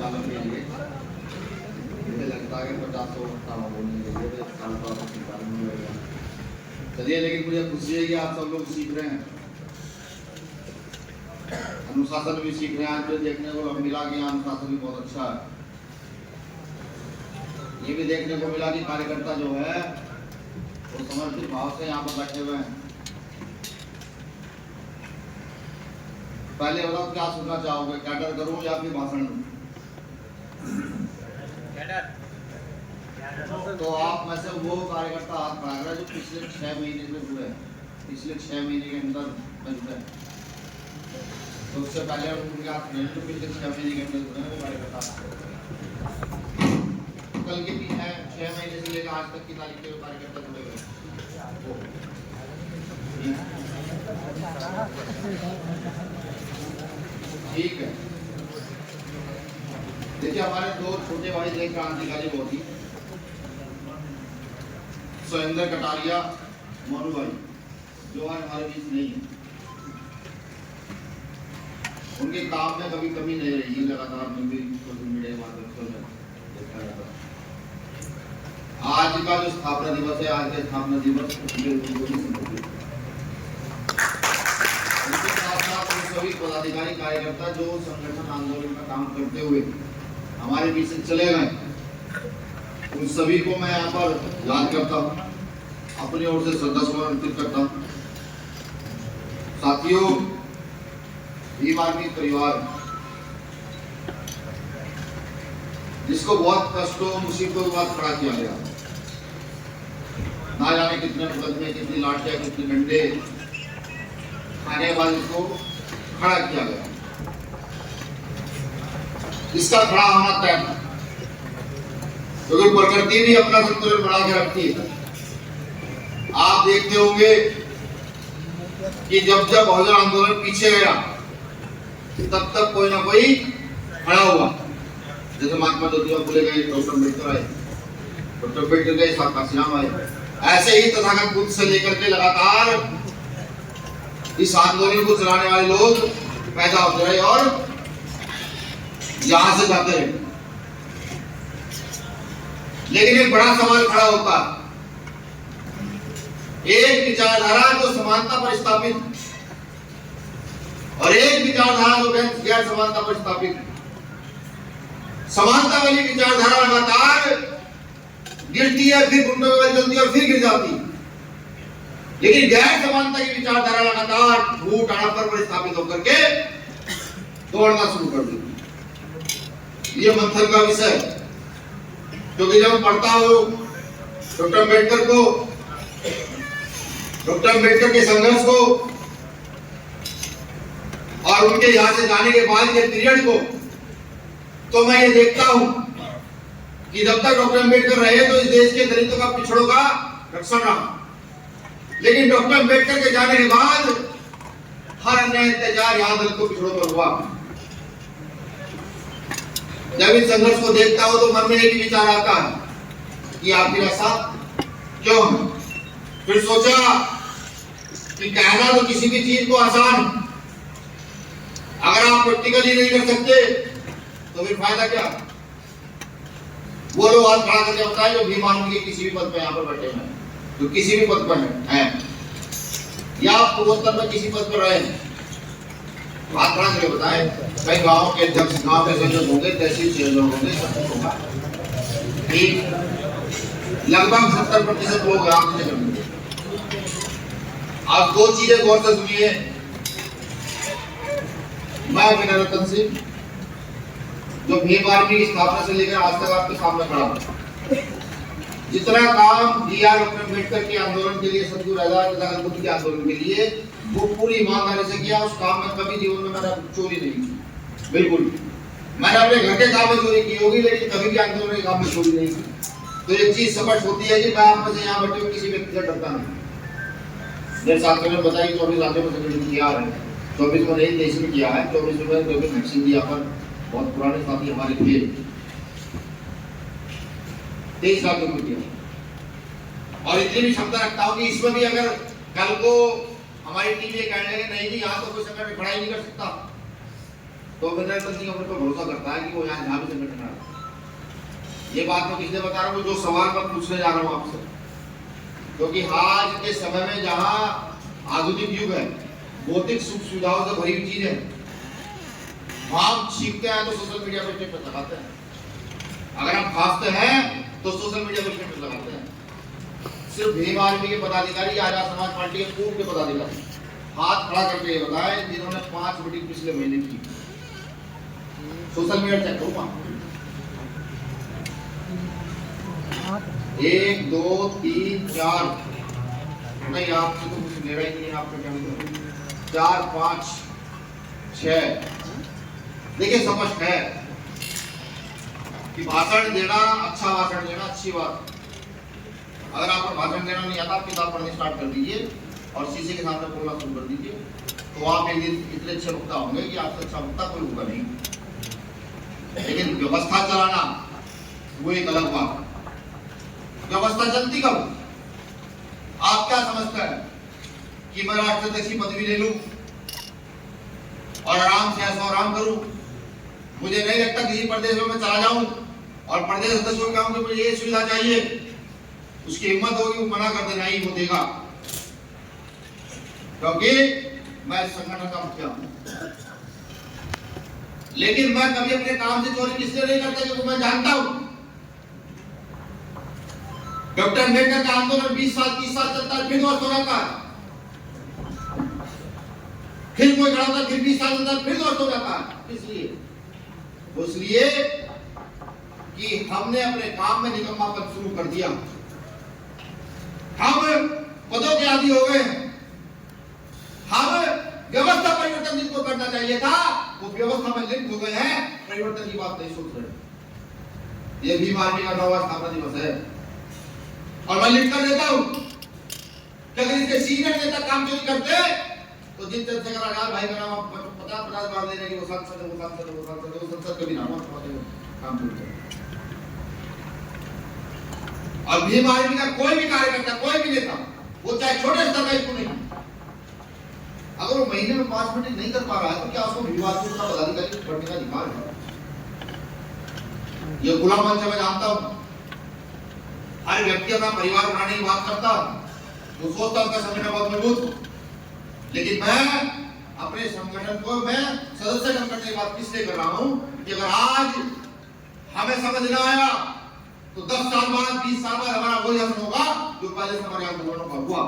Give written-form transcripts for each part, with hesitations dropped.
संचालन के लिए मुझे लगता है 50 साल बोलने के लिए साल का संचालन होगा। चलिए, लेकिन मुझे खुशी है कि आप सब लोग सीख रहे हैं, अनुशासन भी सीख रहे हैं। आज जो देखने को मिला कि अनुशासन भी बहुत अच्छा है। ये भी देखने को मिला कि कार्यकर्ता जो है वो समर्पित भाव से यहाँ पर बैठे हुए हैं। पहले बताओ क्या सुनना चाहोगे, कैडर करूं या फिर भाषण दूं? तो आप में से वो कार्यकर्ता हाथ बढ़ा रहे जो पिछले 6 महीने से जुड़े हैं, पिछले 6 महीने के अंदर जुड़े हैं। तो उससे पहले उनके हाथ नहीं, तो पिछले 6 महीने के अंदर जुड़े हैं वो कार्यकर्ता। कल के भी है 6 महीने से लेकर आज तक की तारीख के कार्यकर्ता जुड़े हुए हैं। ठीक है, देखिए हमारे 2 छोटे भाई थे क्रांतिकारी मोदी, सुरेंद्र कटारिया, मोनू भाई, जो आज हमारे बीच नहीं है। उनके काम में कभी कमी नहीं रही, लगातार सोशल मीडिया के माध्यम से देखा जाता है। आज का जो स्थापना दिवस है, आज के स्थापना दिवस सभी पदाधिकारी कार्यकर्ता जो संगठन आंदोलन का काम करते हुए हमारे बीच से चले गए, उन सभी को मैं यहाँ पर याद करता हूँ, अपनी ओर से श्रद्धासुमन अर्पित करता हूँ। साथियों, भीम आर्मी परिवार जिसको बहुत कष्टों मुसीबतों के बाद खड़ा किया गया, ना जाने कितने मुकदमे, कितनी लाठियां, कितने डंडे खाने वाले को खड़ा किया गया, इसका खड़ा होना तय था, क्योंकि प्रकृति भी अपना संतुलन बना के रखती है। आप देखते होंगे कि जब जब बहुजन आंदोलन पीछे गया तब तब कोई ना कोई खड़ा हुआ। जैसे महात्मा ज्योतिबा फुले गए, डॉक्टर अम्बेडकर आए, डॉक्टर अम्बेडकर गए, साथ काशीराम आए, ऐसे ही तथागत बुद्ध से लेकर के लगातार इस आंदोलन को चलाने वाले लोग पैदा होते रहे और यहां से जाते रहे। लेकिन एक बड़ा सवाल खड़ा होता है, एक विचारधारा जो समानता पर स्थापित और एक विचारधारा जो गैर समानता पर स्थापित। समानता वाली विचारधारा लगातार गिरती है, फिर गुंडों के बल चलती है और फिर गिर जाती है। लेकिन गैर समानता की विचारधारा लगातार झूठ आड़पर पर स्थापित होकर के दौड़ना शुरू कर देती। ये मंथन का विषय, क्योंकि जब पढ़ता हूं डॉक्टर अम्बेडकर को, डॉक्टर अम्बेडकर के संघर्ष को और उनके यहां से जाने के बाद के पीरियड को, तो मैं ये देखता हूं कि जब तक डॉक्टर अम्बेडकर रहे तो इस देश के दलितों का, पिछड़ों का रक्षण रहा। लेकिन डॉक्टर अम्बेडकर के जाने के बाद हर अन्य अत्याचार यहाँ दलितों, पिछड़ों पर हुआ। जब इस संघर्ष को देखता हूं तो मन में एक विचार आता है कि आखिर ऐसा क्यों है। फिर सोचा कि कहना तो किसी भी चीज को आसान, अगर आप प्रैक्टिकली नहीं कर सकते तो फिर फायदा क्या। वो लोग हाथ खड़ा करके बताए जो भीम आर्मी के किसी भी पद पे यहाँ पर बैठे हैं, तो किसी भी पद पर है या आप पूर्वोत्तर में किसी पद पर रहे हैं, हाथ खड़ा करके बताएं। कई गांव के अध्यक्ष, गांव के संयोजक होंगे, तहसील चेयरमैन होंगे, लगभग 70% लोग आप जगह होंगे। आप 2 चीजें गौर से सुनिए। मैं विनय रतन सिंह, जो भीम आर्मी की स्थापना से लेकर आज तक आपके सामने खड़ा हूं, जितना काम किया डॉक्टर अम्बेडकर के आंदोलन के लिए, सदगुरु रविदास बुद्ध के आंदोलन के लिए, वो पूरी ईमानदारी से किया। उस काम में कभी जीवन में मैंने चोरी नहीं की, बिल्कुल। मैंने अपने घर के काम में चोरी की होगी, लेकिन कभी भी आंदोलन के काम में चोरी नहीं की। तो एक चीज स्पष्ट होती है कि मैं आप में से यहाँ बैठे हुए किसी व्यक्ति से डरता नहीं। मेरे साथियों ने बताया 24 राज्यों में संगठन किया है, 24 को नहीं देश में किया है, 24 में 24 वैक्सीन दिया पर बहुत पुराने साथी हमारे थे, 23 राज्यों में किया। और इतनी भी क्षमता रखता हूं कि इसमें भी अगर कल को हमारी टीम ये कहने लगे नहीं जी यहाँ तो कोई संगठन खड़ा ही नहीं कर सकता, तो अभिनंदन सिंह अपने पर भरोसा करता है कि वो यहाँ जहाँ भी संगठन है। ये बात मैं किसने बता रहा हूँ, जो सवाल मैं पूछने जा रहा हूँ आपसे, क्योंकि आज के समय में जहाँ आधुनिक युग है, भौतिक सुख सुविधाओं से भरी हुई चीज है, हम सीखते हैं तो सोशल मीडिया पर स्टेटस लगाते हैं, अगर हम खांसते हैं तो सोशल मीडिया पर स्टेटस लगाते हैं। सिर्फ भीम आर्मी के पदाधिकारी, आजाद समाज पार्टी के पूर्व के पदाधिकारी हाथ खड़ा करके ये बताए जिन्होंने 5 मीटिंग पिछले महीने की, सोशल मीडिया चेक करो, 1 2 3 4 नहीं, आपसे तो कुछ ले रहा ही नहीं, आपका क्या 4 5 6। देखिए स्पष्ट है कि भाषण देना, अच्छा भाषण देना अच्छी बात। अगर आपको भाषण देना नहीं आता, आप किताब पढ़नी स्टार्ट कर दीजिए और शीशे के सामने बोलना शुरू कर दीजिए, तो आप एक दिन इतने अच्छे वक्ता होंगे कि आपसे अच्छा वक्ता कोई होगा नहीं। लेकिन व्यवस्था चलाना वो एक अलग बात है। व्यवस्था चलती कब? आप क्या समझते हैं कि मैं राष्ट्राध्यक्ष की पदवी ले लूं और आराम से ऐसा आराम करूं? मुझे नहीं लगता किसी प्रदेश में मैं चला जाऊं और प्रदेश अध्यक्ष को कहूं कि मुझे ये सुविधा चाहिए, उसकी हिम्मत होगी वो मना कर देना ही वो देगा, क्योंकि मैं संगठन का मुखिया हूं। लेकिन मैं कभी अपने काम से चोरी किससे नहीं करता, क्योंकि मैं जानता हूं डॉक्टर अम्बेडकर का आंदोलन 20 साल 30 साल चलता है, फिर दोस्त हो जाता है, फिर कोई खड़ा होता, फिर 20 साल चलता है, फिर दोस्त हो जाता है। इसलिए इसलिए कि हमने अपने काम में निकम्मापन शुरू कर दिया, हम पदों के आदी हो गए, हम व्यवस्था परिवर्तन जिनको करना चाहिए था वो व्यवस्था में लिप्त हो गए हैं, परिवर्तन की बात नहीं सोच रहे। ये भीम आर्मी का 9वां स्थापना दिवस है और मैं लिख कर देता हूं कि अगर इसके सीनियर नेता काम क्यों नहीं करते तो जिन चंद्रशेखर आजाद भाई का नाम आप 50 बार ले रहे कि वो सांसद है, वो सांसद है, वो सांसद है, वो संसद कभी नाम काम करते। और भीम आर्मी का कोई भी कार्यकर्ता, कोई भी नेता, वो चाहे छोटे स्तर का क्यों नहीं, अगर वो महीने में 5 मिनट नहीं कर पा रहा है तो क्या उसको भीम आर्मी का पदाधिकारी बढ़ने का अधिकार है? ये गुलाम मंच मैं जानता हूं, हर व्यक्ति अपना परिवार बनाने की बात करता, वो सोचता उसका संगठन बहुत मजबूत, लेकिन मैं अपने संगठन को मैं सदस्य करने की बात किसलिए कर रहा हूं कि अगर आज हमें समझ ना आया तो 10 साल बाद 20 साल बाद हमारा वही हसन होगा जो पहले से हमारे आंदोलनों का हुआ।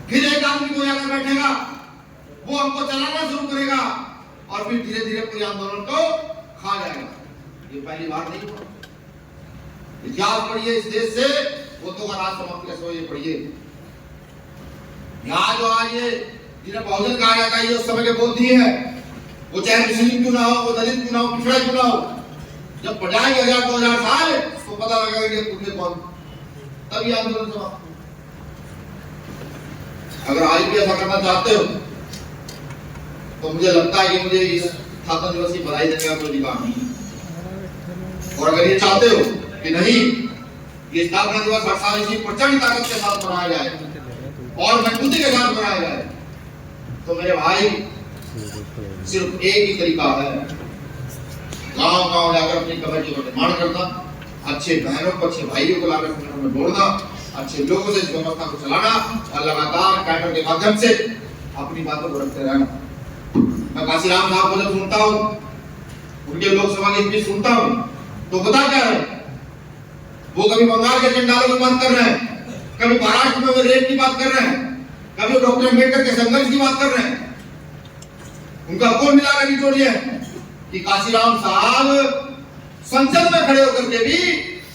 फिर एक आदमी को आकर बैठेगा, वो हमको चलाना शुरू करेगा और फिर धीरे धीरे पूरे आंदोलन को खा जाएगा। ये पहली बार नहीं हुआ। इतिहास पढ़िए इस देश से, वो तो राज समाप्त कैसे हुई पढ़िए। यहाँ जो आज ये जिन्हें बहुजन कहा जाता है, ये उस समय के बोल दिए हैं, वो चाहे मुस्लिम क्यों ना हो, वो दलित क्यों ना हो, पिछड़ा क्यों ना हो, जब पढ़ाएंगे 1000-2000 साल तो पता लगेगा कि पूरे कौन, तभी आंदोलन समाप्त। अगर आज भी ऐसा करना चाहते हो तो मुझे लगता है कि मुझे इस स्थापना दिवस की बधाई देने का कोई अधिकार नहीं। और अगर ये चाहते हो कि नहीं ये स्थापना दिवस हर साल इसी प्रचंड ताकत के साथ मनाया जाए और मजबूती के साथ बनाया जाए, तो मेरे भाई सिर्फ एक ही तरीका है, गांव-गांव जाकर अपनी कमेटी का निर्माण करना, अच्छे बहनों को, अच्छे भाइयों को लाकर संगठन में जोड़ना, अच्छे लोगों से इस व्यवस्था को चलाना और लगातार कैडर के माध्यम से अपनी बातों को रखते रहना। मैं काशीराम साहब को जब सुनता हूँ, उनके लोकसभा की स्पीच सुनता हूँ, तो बता क्या है, वो कभी बंगाल के चंडालों की बात कर रहे हैं, कभी महाराष्ट्र में वो रेप की बात कर रहे हैं, कभी डॉक्टर अम्बेडकर के संघर्ष की बात कर रहे हैं। उनका कौन मिलाकर निचोड़िए कि काशीराम साहब संसद में खड़े होकर के भी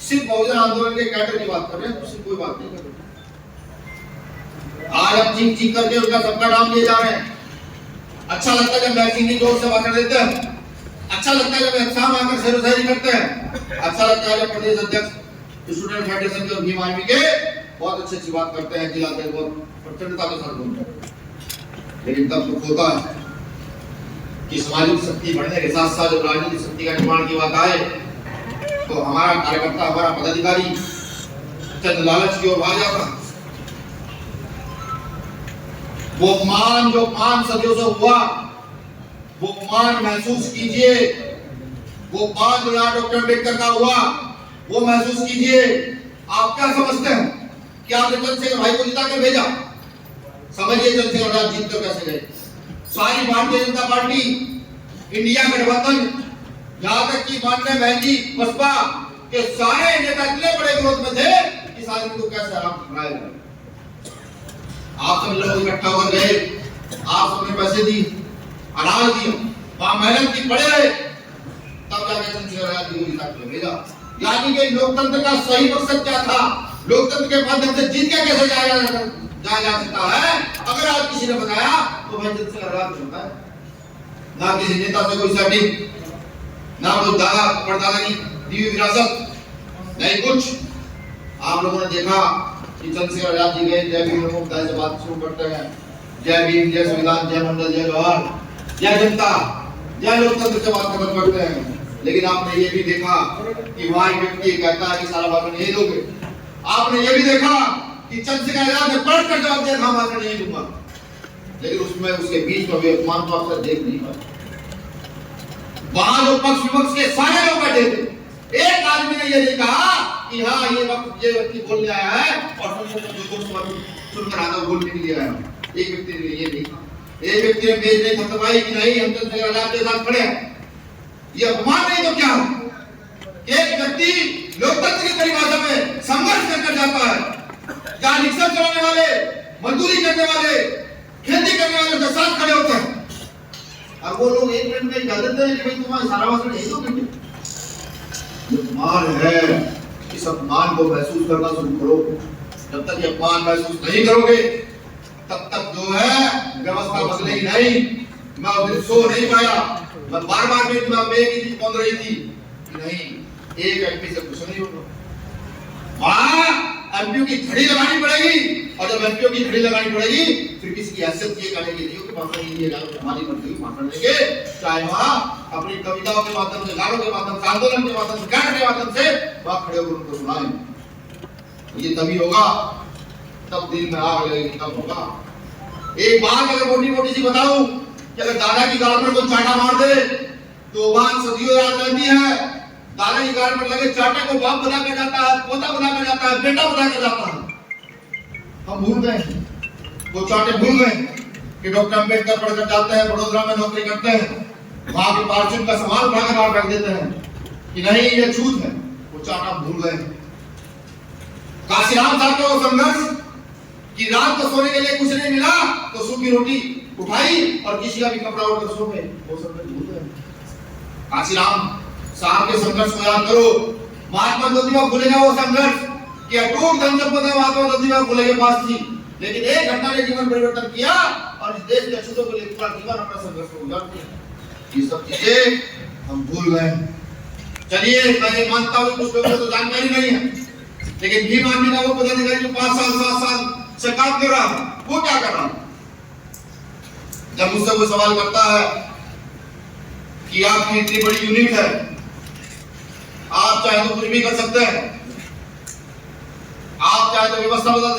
सिर्फ बहुजन आंदोलन के कैडर की बात कर रहे हैं, दूसरी कोई बात नहीं कर रहे। आज अब चीख चीख करके उनका सबका नाम लिए जा रहे हैं। अच्छा लगता है जब मैक्सिनी जोर से भाषण देते हैं, अच्छा लगता है जब एग्जाम आकर शेरोशायरी करते हैं, अच्छा लगता है जब प्रदेश अध्यक्ष स्टूडेंट फेडरेशन के भीम आर्मी के बहुत अच्छी बात करते हैं, जिला के बहुत प्रचंडता के साथ बोलते हैं। लेकिन तब दुख होता है कि सामाजिक शक्ति बढ़ने के साथ साथ जब राजनीतिक शक्ति का निर्माण की बात आए तो हमारा कार्यकर्ता, हमारा पदाधिकारी चंद लालच की ओर भाग जाता। वो मान जो 5 सदियों से हुआ वो मान महसूस कीजिए, वो 5 मिनट डॉक्टर अम्बेडकर का हुआ वो महसूस कीजिए। आप क्या समझते हैं कि आपने चंद्रशेखर भाई को जिता कर भेजा? समझिए चंद्रशेखर आजाद जीत कर कैसे गए। सारी भारतीय जनता पार्टी, इंडिया गठबंधन, यहां तक कि माननीय बहन जी बसपा के सारे नेता इतने बड़े विरोध में थे कि इस आदमी को कैसे आराम कराएगा। आप सब लोग इकट्ठा हो गए, आप सबने पैसे दी, अनाज दिया, वहां मेहनत की पड़े रहे, तब जाके चंद्रशेखर आजाद जी को जिता कर भेजा। यानी कि लोकतंत्र का सही मकसद क्या था, लोकतंत्र के माध्यम से जीत के कैसे जाया जा सकता है, अगर आज किसी ने बताया तो भाई चंद्रशेखर आजाद होता है। ना किसी नेता से कोई सेटिंग, ना कोई दादा परदादा की दी हुई विरासत, नहीं कुछ। आप लोगों ने देखा कि चंद्रशेखर आजाद जी गए, जय भीम मुक्ता से बात शुरू करते हैं, जय भीम, जय संविधान, जय मंडल, जय जवाहर, जय जनता, जय लोकतंत्र से बात खत्म करते हैं। लेकिन आपने ये भी देखा कि वहां एक व्यक्ति कहता है कि सारा भाषण यही दोगे। आपने ये भी देखा कि चंद्रशेखर आजाद ने पढ़ कर जवाब दिया, हम भाषण नहीं दूंगा, लेकिन उसमें उसके बीच में अपमान तो अक्सर देख नहीं पाए। वहां जो पक्ष विपक्ष के सारे लोग बैठे थे, एक आदमी ने ये नहीं कहा कि हाँ ये व्यक्ति बोलने आया है और सुनकर आधा बोलने के लिए आया। एक व्यक्ति ने ये नहीं कहा, एक व्यक्ति ने मेज नहीं थपथपाई कि नहीं हम चंद्रशेखर आजाद के साथ खड़े हैं। ये अपमान नहीं तो क्या? एक व्यक्ति लोकतंत्र की परिभाषा में संघर्ष कर जाता है, जहां रिक्शा चलाने वाले, मजदूरी करने वाले, खेती करने वाले के साथ खड़े होते हैं, और वो लोग एक मिनट में इजाजत दें कि भाई तुम्हारा सारा भाषण यही दो घंटे। अपमान है, इस अपमान को महसूस करना शुरू करो। जब तक ये अपमान महसूस नहीं करोगे तब तक जो है व्यवस्था बदलेगी नहीं। मैं उस दिन सो नहीं पाया, मैं बार-बार मेरी दिमाग में एक ही चीज बन रही थी कि नहीं एक एमपी से कुछ नहीं होगा। वहां एमपीओ की घड़ी लगानी पड़ेगी, और जब एमपीओ की घड़ी लगानी पड़ेगी फिर किसी की हैसियत ये कहने के लिए कि भाषण नहीं दिया जाए, हमारी मर्जी की भाषण देंगे, चाहे वहां अपनी कविताओं के माध्यम से, गानों के माध्यम से, आंदोलन के माध्यम से, गान के माध्यम से वहां खड़े होकर उनको सुनाएं। ये तभी होगा, तब दिल में आग लगेगी, तब होगा। एक बात अगर मोटी-मोटी सी बताऊं कि अगर दादा की गाल पर कोई चाटा मार दे तो बात सदियों याद रहती है। दादा की गाल पर लगे चाटे को बाप बना कर जाता है, पोता बना कर जाता है, बेटा बना कर जाता है। हम भूल गए, वो चाटे भूल गए कि डॉक्टर अम्बेडकर पढ़कर जाते हैं, बड़ोदरा में नौकरी करते हैं, वहां के पार्चुन का सामान उठा कर बाहर फेंक देते हैं कि नहीं ये छूत है, वो चाटा भूल गए। काशीराम साहब का वो संघर्ष कि रात को सोने के लिए कुछ नहीं मिला तो सूखी रोटी उठाई और किसी का भी कपड़ा उड़कर सो गए, वो संघर्ष भूल गए। काशीराम साहब के संघर्ष को याद करो। महात्मा ज्योतिबा फुले का वो संघर्ष कि अटूट धन संपदा महात्मा ज्योतिबा फुले के पास थी, लेकिन एक घटना ने जीवन परिवर्तन किया और इस देश के अछूतों के लिए पूरा जीवन अपना संघर्ष को गुजार दिया। ये सब चीजें हम भूल गए। चलिए मैं मानता हूँ कुछ लोगों को तो जानकारी नहीं है, लेकिन भीम आर्मी का वो पदाधिकारी जो 5 साल 7 साल से काम कर रहा था, वो क्या कर रहा था? जब मुझसे कोई सवाल करता है कि आपकी इतनी बड़ी यूनिट है, आप चाहे तो कुछ भी कर सकते हैं, आप चाहे तो व्यवस्था बदल